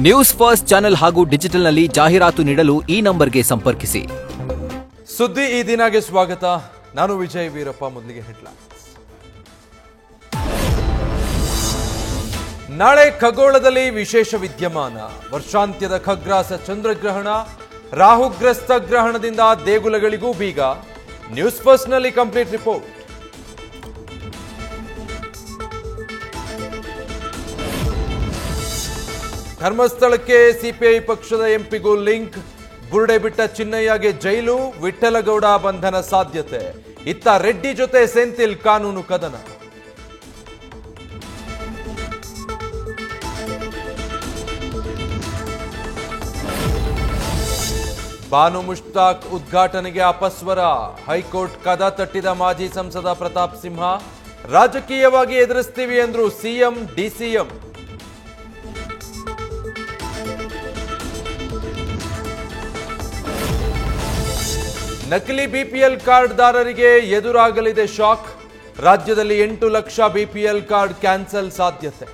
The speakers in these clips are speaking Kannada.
ನ್ಯೂಸ್ ಫಸ್ಟ್ ಚಾನೆಲ್ ಹಾಗೂ ಡಿಜಿಟಲ್ನಲ್ಲಿ ಜಾಹೀರಾತು ನೀಡಲು ಈ ನಂಬರ್ಗೆ ಸಂಪರ್ಕಿಸಿ. ಸುದ್ದಿ ಈ ದಿನಗೆ ಸ್ವಾಗತ. ನಾನು ವಿಜಯ್ ವೀರಪ್ಪ. ಮೊದಲಿಗೆ ಹೆಡ್ಲೈನ್ಸ್. ನಾಳೆ ಖಗೋಳದಲ್ಲಿ ವಿಶೇಷ ವಿದ್ಯಮಾನ. ವರ್ಷಾಂತ್ಯದ ಖಗ್ರಾಸ ಚಂದ್ರಗ್ರಹಣ, ರಾಹುಗ್ರಸ್ತ ಗ್ರಹಣದಿಂದ ದೇಗುಲಗಳಿಗೂ ಬೀಗ. ನ್ಯೂಸ್ ಫಸ್ಟ್ನಲ್ಲಿ ಕಂಪ್ಲೀಟ್ ರಿಪೋರ್ಟ್. ಧರ್ಮಸ್ಥಳಕ್ಕೆ ಸಿಪಿಐ ಪಕ್ಷದ ಎಂಪಿಗೂ ಲಿಂಕ್. ಬುರುಡೆ ಬಿಟ್ಟ ಚಿನ್ನಯ್ಯಗೆ ಜೈಲು, ವಿಠ್ಠಲಗೌಡ ಬಂಧನ ಸಾಧ್ಯತೆ. ಇತ್ತ ರೆಡ್ಡಿ ಜೊತೆ ಸೆಂಥಿಲ್ ಕಾನೂನು ಕದನ. ಬಾನು ಮುಷ್ತಾಕ್ ಉದ್ಘಾಟನೆಗೆ ಅಪಸ್ವರ. ಹೈಕೋರ್ಟ್ ಕದ ತಟ್ಟಿದ ಮಾಜಿ ಸಂಸದ ಪ್ರತಾಪ್ ಸಿಂಹ. ರಾಜಕೀಯವಾಗಿ ಎದುರಿಸ್ತೀವಿ ಎಂದ್ರು ಸಿಎಂ ಡಿಸಿಎಂ. ನಕಲಿ ಬಿಪಿಎಲ್ ಕಾರ್ಡ್ದಾರರಿಗೆ ಎದುರಾಗಲಿದೆ ಶಾಕ್. ರಾಜ್ಯದಲ್ಲಿ 8 ಲಕ್ಷ ಬಿಪಿಎಲ್ ಕಾರ್ಡ್ ಕ್ಯಾನ್ಸಲ್ ಸಾಧ್ಯತೆ.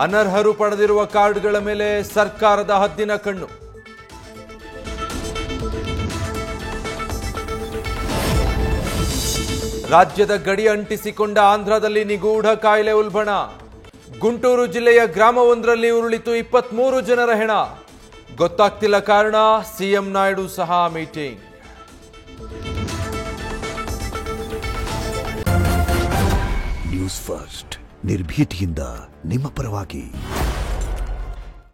ಅನರ್ಹರು ಪಡೆದಿರುವ ಕಾರ್ಡ್ಗಳ ಮೇಲೆ ಸರ್ಕಾರದ ಹದ್ದಿನ ಕಣ್ಣು. ರಾಜ್ಯದ ಗಡಿ ಅಂಟಿಸಿಕೊಂಡ ಆಂಧ್ರದಲ್ಲಿ ನಿಗೂಢ ಕಾಯಿಲೆ ಉಲ್ಬಣ. ಗುಂಟೂರು ಜಿಲ್ಲೆಯ ಗ್ರಾಮವೊಂದರಲ್ಲಿ ಉರುಳಿತು 23 ಜನರ ಹೆಣ. ಗೊತ್ತಾಗ್ತಿಲ್ಲ ಕಾರಣ. ಸಿಎಂ ನಾಯ್ಡು ಸಹ ಮೀಟಿಂಗ್. ನ್ಯೂಸ್ ಫಸ್ಟ್ ನಿರ್ಭೀತಿಯಿಂದ ನಿಮ್ಮ ಪರವಾಗಿ.